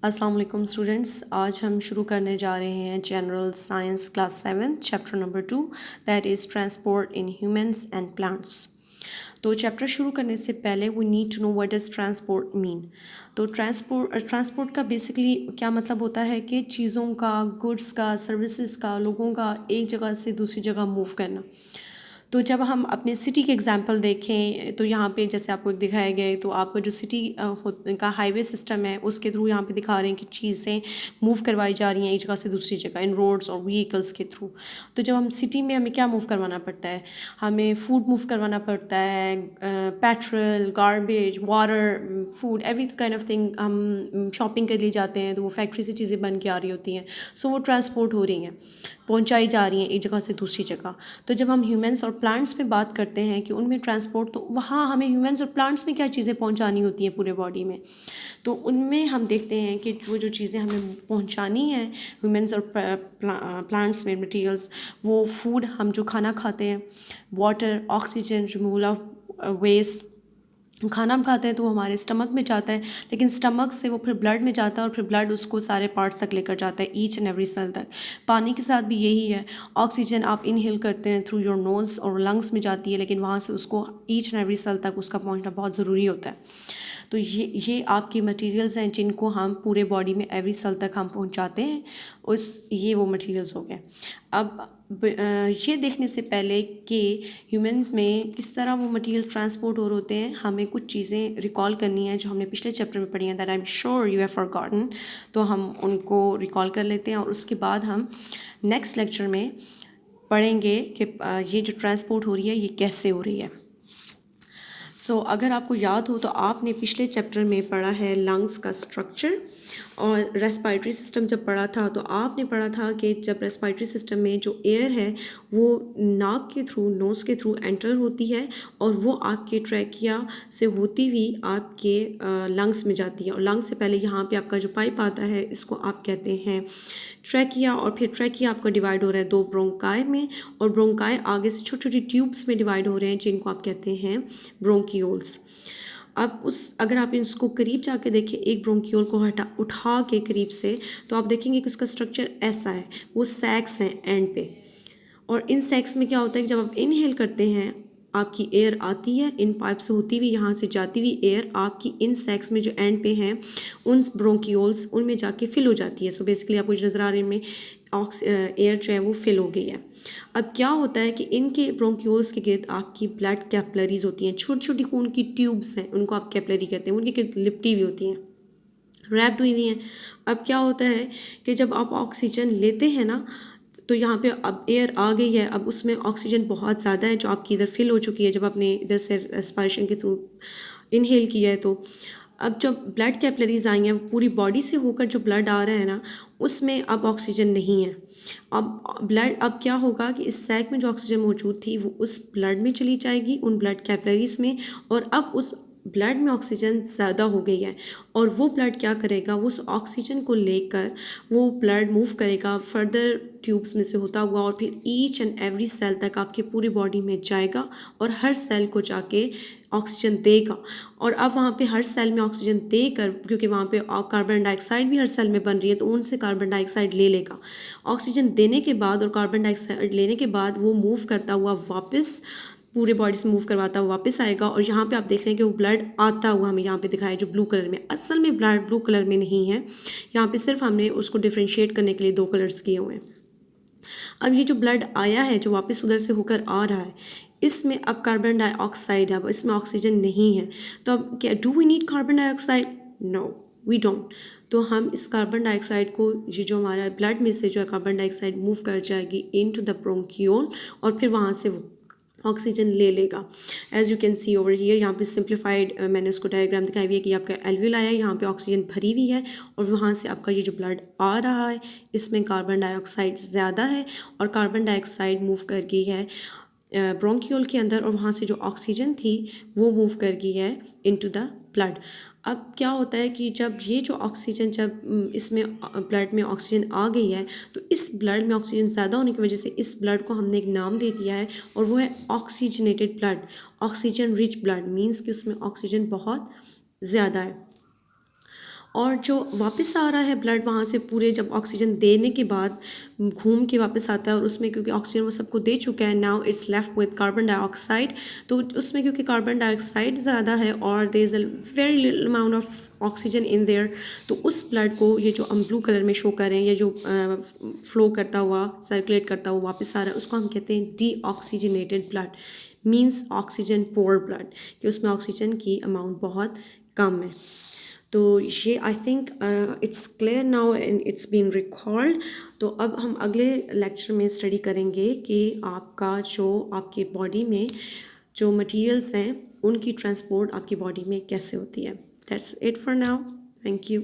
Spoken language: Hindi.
अस्सलाम वालेकुम स्टूडेंट्स, आज हम शुरू करने जा रहे हैं general science class 7 chapter number 2 that is transport in humans and plants. तो चैप्टर शुरू करने से पहले we need to know what does transport mean. तो ट्रांसपोर्ट का बेसिकली क्या मतलब होता है कि चीज़ों का, गुड्स का, सर्विसेज का, लोगों का एक जगह से दूसरी जगह मूव करना। तो जब हम अपने सिटी के एग्जांपल देखें तो यहाँ पे जैसे आपको एक दिखाया गया है, तो आपका जो सिटी का हाईवे सिस्टम है उसके थ्रू यहाँ पे दिखा रहे हैं कि चीज़ें मूव करवाई जा रही हैं एक जगह से दूसरी जगह इन रोड्स और व्हीकल्स के थ्रू। तो जब हम सिटी में हमें क्या मूव करवाना पड़ता है, हमें फूड मूव करवाना पड़ता है, petrol, garbage, water, food, every kind of thing. हम शॉपिंग के लिए जाते हैं तो वो फैक्ट्री से चीज़ें बन के आ रही होती हैं, सो वो ट्रांसपोर्ट हो रही हैं, पहुंचाई जा रही हैं एक जगह से दूसरी जगह। तो जब हम ह्यूमंस और प्लांट्स में बात करते हैं कि उनमें ट्रांसपोर्ट, तो वहाँ हमें ह्यूमंस और प्लांट्स में क्या चीज़ें पहुंचानी होती हैं पूरे बॉडी में। तो उनमें हम देखते हैं कि जो चीज़ें हमें पहुंचानी है ह्यूमंस और प्लांट्स में मटेरियल्स, वो फूड हम जो खाना खाते हैं, water, oxygen, removal of waste. खाना हम खाते हैं तो वो हमारे स्टमक में जाता है, लेकिन स्टमक से वो फिर ब्लड में जाता है और फिर ब्लड उसको सारे पार्ट्स तक लेकर जाता है, ईच एंड एवरी सेल तक। पानी के साथ भी यही है। ऑक्सीजन आप इनहेल करते हैं थ्रू योर नोज़ और लंग्स में जाती है, लेकिन वहाँ से उसको ईच एंड एवरी सेल तक उसका पहुँचना बहुत ज़रूरी होता है। तो ये आपके मटेरियल्स हैं जिनको हम पूरे बॉडी में एवरी सेल तक हम पहुँचाते हैं। ये वो मटेरियल्स हो गए। अब ये देखने से पहले कि ह्यूमन में किस तरह वो मटेरियल ट्रांसपोर्ट हो होते हैं, हमें कुछ चीज़ें रिकॉल करनी है जो हमने पिछले चैप्टर में पढ़ी हैं, that I am sure you have forgotten. तो हम उनको रिकॉल कर लेते हैं और उसके बाद हम नेक्स्ट लेक्चर में पढ़ेंगे कि ये जो ट्रांसपोर्ट हो रही है ये कैसे हो रही है। अगर आपको याद हो तो आपने पिछले चैप्टर में पढ़ा है लंग्स का स्ट्रक्चर, और रेस्पिरेटरी सिस्टम जब पढ़ा था तो आपने पढ़ा था कि जब रेस्पिरेटरी सिस्टम में जो एयर है वो नाक के थ्रू, नोज़ के थ्रू एंटर होती है और वो आपके ट्रैकिया से होती हुई आपके लंग्स में जाती है। और लंग्स से पहले यहाँ पे आपका जो पाइप आता है इसको आप कहते हैं ट्रैकिया, और फिर ट्रैकिया आपका डिवाइड हो रहा है दो ब्रोंकाई में, और ब्रोंकाई आगे से छोटी छोटी ट्यूब्स में डिवाइड हो रहे हैं जिनको आप कहते हैं ब्रोंकियोल्स। अब अगर आप इसको करीब जाके देखें, एक ब्रोंकियोल को उठा के करीब से, तो आप देखेंगे कि उसका स्ट्रक्चर ऐसा है, वो सैक्स हैं एंड पे। और इन सैक्स में क्या होता है कि जब आप इनहेल करते हैं आपकी एयर आती है इन पाइप से होती हुई, यहाँ से जाती हुई एयर आपकी इन सैक्स में जो एंड पे हैं उन ब्रोंकियोल्स उनमें जाके फिल हो जाती है। सो बेसिकली आपको जो नज़र आ रहे हैं इनमें एयर जो है वो फिल हो गई है। अब क्या होता है कि इनके ब्रोंकियोल्स के गिर्द आपकी ब्लड कैपलरीज होती हैं, छोटी छोटी खून की ट्यूब्स हैं, उनको आप कैपलरी कहते हैं, उनके गिर्द लिपटी हुई होती हैं, रैप्ड हुई हुई हैं। अब क्या होता है कि जब आप ऑक्सीजन लेते हैं ना, तो यहाँ पे अब एयर आ गई है, अब उसमें ऑक्सीजन बहुत ज़्यादा है जो आपकी इधर फिल हो चुकी है जब आपने इधर से रेस्पिरेशन के थ्रू इनहेल किया है। तो अब जब ब्लड कैपलरीज आई हैं, पूरी बॉडी से होकर जो ब्लड आ रहा है ना, उसमें अब ऑक्सीजन नहीं है। अब क्या होगा कि इस सैक में जो ऑक्सीजन मौजूद थी वो उस ब्लड में चली जाएगी, उन ब्लड कैपलरीज में, और अब उस ब्लड में ऑक्सीजन ज़्यादा हो गई है, और वो ब्लड क्या करेगा, वो उस ऑक्सीजन को लेकर वो ब्लड मूव करेगा फर्दर ट्यूब्स में से होता हुआ, और फिर ईच एंड एवरी सेल तक आपकी पूरी बॉडी में जाएगा और हर सेल को जाके ऑक्सीजन देगा। और अब वहाँ पे हर सेल में ऑक्सीजन देकर, क्योंकि वहाँ पे कार्बन डाइऑक्साइड भी हर सेल में बन रही है, तो उनसे कार्बन डाइऑक्साइड ले लेगा। ऑक्सीजन देने के बाद और कार्बन डाइऑक्साइड लेने के बाद वो मूव करता हुआ वापस पूरे बॉडी से मूव करवाता हुआ वापस आएगा। और यहाँ पे आप देख रहे हैं कि वो ब्लड आता हुआ हमें यहाँ पे दिखाया जो ब्लू कलर में, असल में ब्लड ब्लू कलर में नहीं है, यहाँ पे सिर्फ हमने उसको डिफ्रेंशिएट करने के लिए दो कलर्स किए हुए हैं। अब ये जो ब्लड आया है जो वापस उधर से होकर आ रहा है, इसमें अब कार्बन डाइऑक्साइड है, अब इसमें ऑक्सीजन नहीं है। तो अब क्या, do we need carbon dioxide? No, we don't. तो हम इस कार्बन डाइऑक्साइड को, ये जो हमारा ब्लड में से जो है कार्बन डाइऑक्साइड मूव कर जाएगी इनटू द ब्रोंकियोल, और फिर वहाँ से वो ऑक्सीजन ले लेगा। As you can see over here, यहाँ पे सिंप्लीफाइड मैंने उसको डायग्राम दिखाई हुई है कि आपका एल्वियोलाई है, यहाँ पे ऑक्सीजन भरी हुई है, और वहाँ से आपका ये जो ब्लड आ रहा है इसमें कार्बन डाइऑक्साइड ज़्यादा है, और कार्बन डाइऑक्साइड मूव कर गई है ब्रोंकियोल के अंदर, और वहाँ से जो ऑक्सीजन थी वो मूव कर गई है इनटू द ब्लड। अब क्या होता है कि जब ये जो ऑक्सीजन, जब इसमें ब्लड में ऑक्सीजन आ गई है, तो इस ब्लड में ऑक्सीजन ज़्यादा होने की वजह से इस ब्लड को हमने एक नाम दे दिया है, और वो है oxygenated blood. Oxygen rich blood means कि उसमें ऑक्सीजन बहुत ज़्यादा है। और जो वापस आ रहा है ब्लड वहाँ से पूरे जब ऑक्सीजन देने के बाद घूम के वापस आता है और उसमें क्योंकि ऑक्सीजन वो सबको दे चुका है, now it's left with carbon dioxide. तो उसमें क्योंकि कार्बन डाइऑक्साइड ज़्यादा है और there is a very little amount of oxygen in there, तो उस ब्लड को ये जो हम ब्लू कलर में शो कर रहे हैं, ये जो फ्लो करता हुआ सर्कुलेट करता हुआ वापस आ रहा है, उसको हम कहते हैं डीऑक्सीजनेटेड ब्लड, मीन्स ऑक्सीजन पोर ब्लड, कि उसमें ऑक्सीजन की अमाउंट बहुत कम है। तो ये I think it's clear now and it's been recalled. तो अब हम अगले लेक्चर में स्टडी करेंगे कि आपका जो आपके बॉडी में जो मटेरियल्स हैं उनकी ट्रांसपोर्ट आपकी बॉडी में कैसे होती है। That's it for now, thank you.